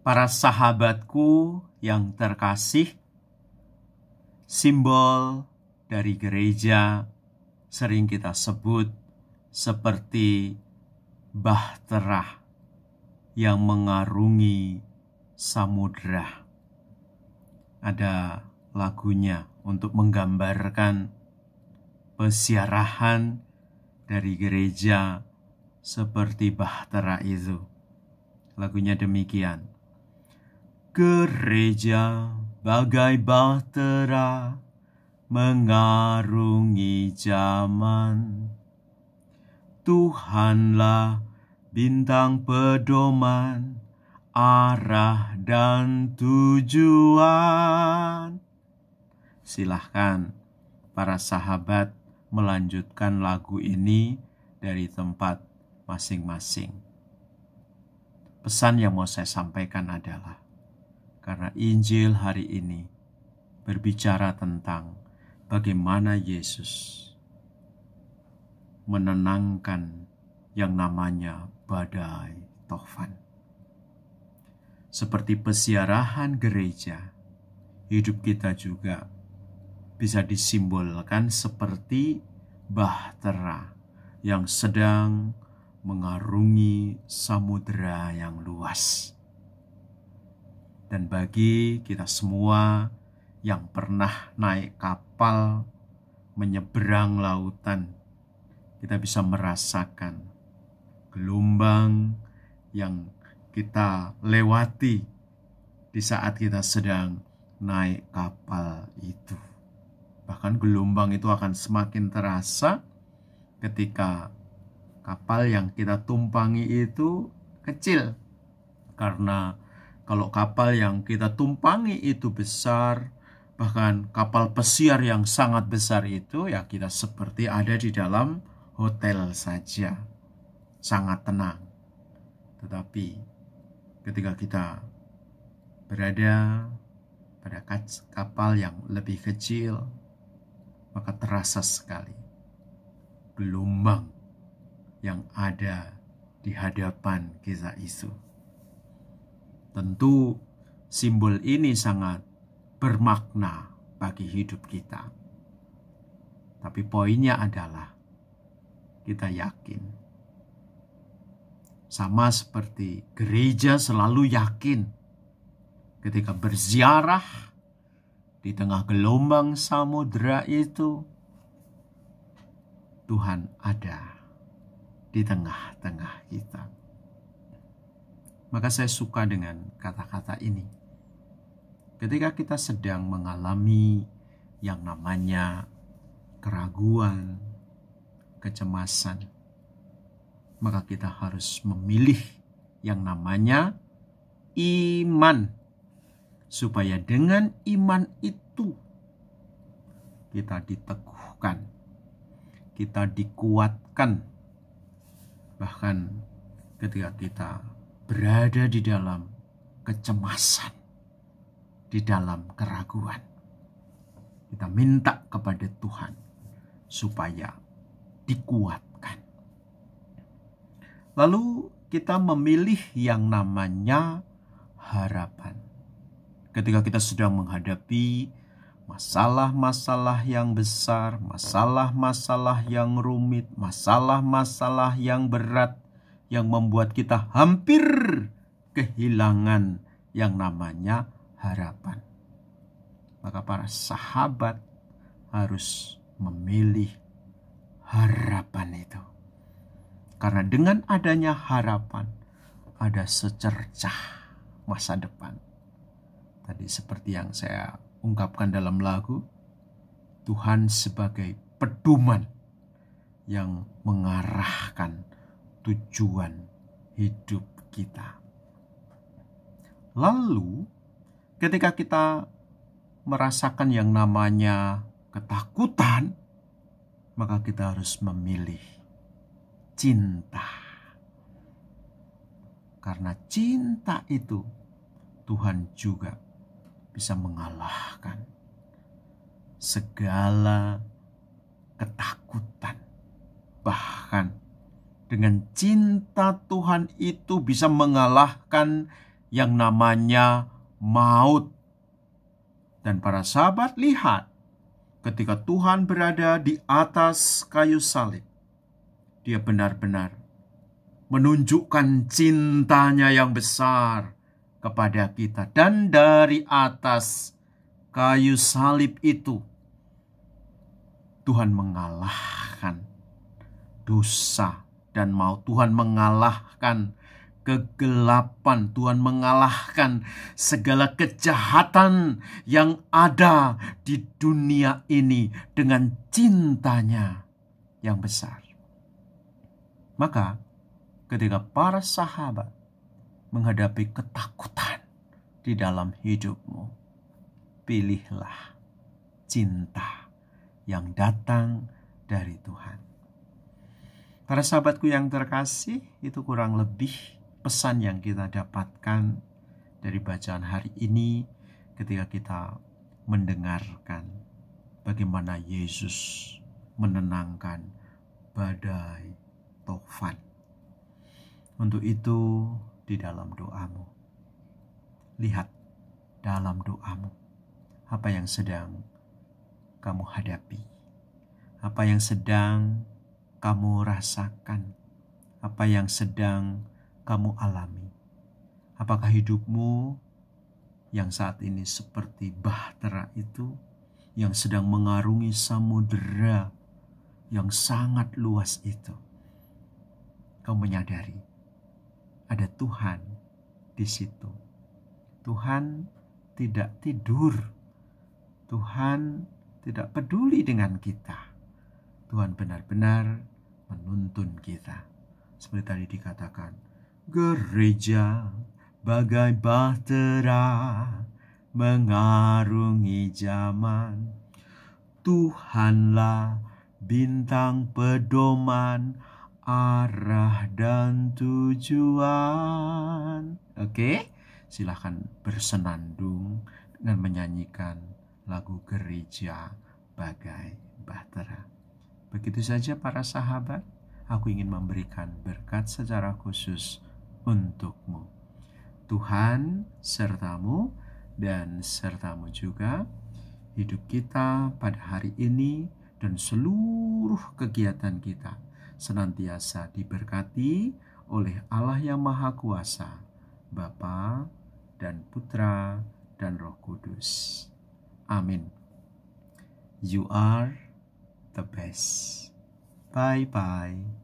Para sahabatku yang terkasih, simbol dari gereja sering kita sebut seperti bahtera yang mengarungi samudra. Ada lagunya untuk menggambarkan pesiarahan dari gereja seperti bahtera itu. Lagunya demikian. Gereja bagai bahtera mengarungi zaman. Tuhanlah bintang pedoman, arah dan tujuan. Silahkan para sahabat melanjutkan lagu ini dari tempat masing-masing. Pesan yang mau saya sampaikan adalah, karena Injil hari ini berbicara tentang bagaimana Yesus menenangkan yang namanya badai tofan. Seperti pesiarahan gereja, hidup kita juga bisa disimbolkan seperti bahtera yang sedang mengarungi samudera yang luas. Dan bagi kita semua yang pernah naik kapal menyeberang lautan, kita bisa merasakan gelombang yang kita lewati di saat kita sedang naik kapal itu. Bahkan gelombang itu akan semakin terasa ketika kapal yang kita tumpangi itu kecil. Karena kalau kapal yang kita tumpangi itu besar, bahkan kapal pesiar yang sangat besar itu, ya kita seperti ada di dalam hotel saja, sangat tenang. Tetapi ketika kita berada pada kapal yang lebih kecil, maka terasa sekali gelombang yang ada di hadapan kita itu. Tentu simbol ini sangat bermakna bagi hidup kita. Tapi poinnya adalah kita yakin. Sama seperti gereja selalu yakin ketika berziarah di tengah gelombang samudera itu, Tuhan ada di tengah-tengah kita. Maka saya suka dengan kata-kata ini. Ketika kita sedang mengalami yang namanya keraguan, kecemasan, maka kita harus memilih yang namanya iman. Supaya dengan iman itu kita diteguhkan, kita dikuatkan. Bahkan ketika kita berada di dalam kecemasan, di dalam keraguan, kita minta kepada Tuhan supaya dikuatkan. Lalu kita memilih yang namanya harapan. Ketika kita sedang menghadapi masalah-masalah yang besar, masalah-masalah yang rumit, masalah-masalah yang berat, yang membuat kita hampir kehilangan yang namanya harapan. Maka para sahabat harus memilih harapan itu. Karena dengan adanya harapan, ada secercah masa depan. Tadi seperti yang saya ungkapkan dalam lagu, Tuhan sebagai pedoman yang mengarahkan tujuan hidup kita. Lalu ketika kita merasakan yang namanya ketakutan, maka kita harus memilih cinta. Karena cinta itu Tuhan juga bisa mengalahkan segala ketakutan. Bahkan dengan cinta Tuhan itu bisa mengalahkan yang namanya maut. Dan para sahabat lihat, ketika Tuhan berada di atas kayu salib, dia benar-benar menunjukkan cintanya yang besar kepada kita. Dan dari atas kayu salib itu, Tuhan mengalahkan dosa dan maut. Tuhan mengalahkan kegelapan. Tuhan mengalahkan segala kejahatan yang ada di dunia ini dengan cintanya yang besar. Maka ketika para sahabat menghadapi ketakutan di dalam hidupmu, pilihlah cinta yang datang dari Tuhan. Para sahabatku yang terkasih, itu kurang lebih pesan yang kita dapatkan dari bacaan hari ini ketika kita mendengarkan bagaimana Yesus menenangkan badai Taufan. Untuk itu, di dalam doamu, lihat dalam doamu apa yang sedang kamu hadapi, apa yang sedang kamu rasakan, apa yang sedang kamu alami. Apakah hidupmu yang saat ini seperti bahtera itu, yang sedang mengarungi samudera yang sangat luas itu? Kau menyadari ada Tuhan di situ. Tuhan tidak tidur. Tuhan tidak peduli dengan kita. Tuhan benar-benar menuntun kita. Seperti tadi dikatakan, gereja bagai bahtera mengarungi zaman. Tuhanlah bintang pedoman, arah dan tujuan. Oke, silahkan bersenandung dengan menyanyikan lagu gereja bagai bahtera. Begitu saja para sahabat, aku ingin memberikan berkat secara khusus untukmu. Tuhan sertamu dan sertamu juga. Hidup kita pada hari ini dan seluruh kegiatan kita senantiasa diberkati oleh Allah yang Maha Kuasa, Bapa dan Putra dan Roh Kudus. Amin. You are the best. Bye-bye.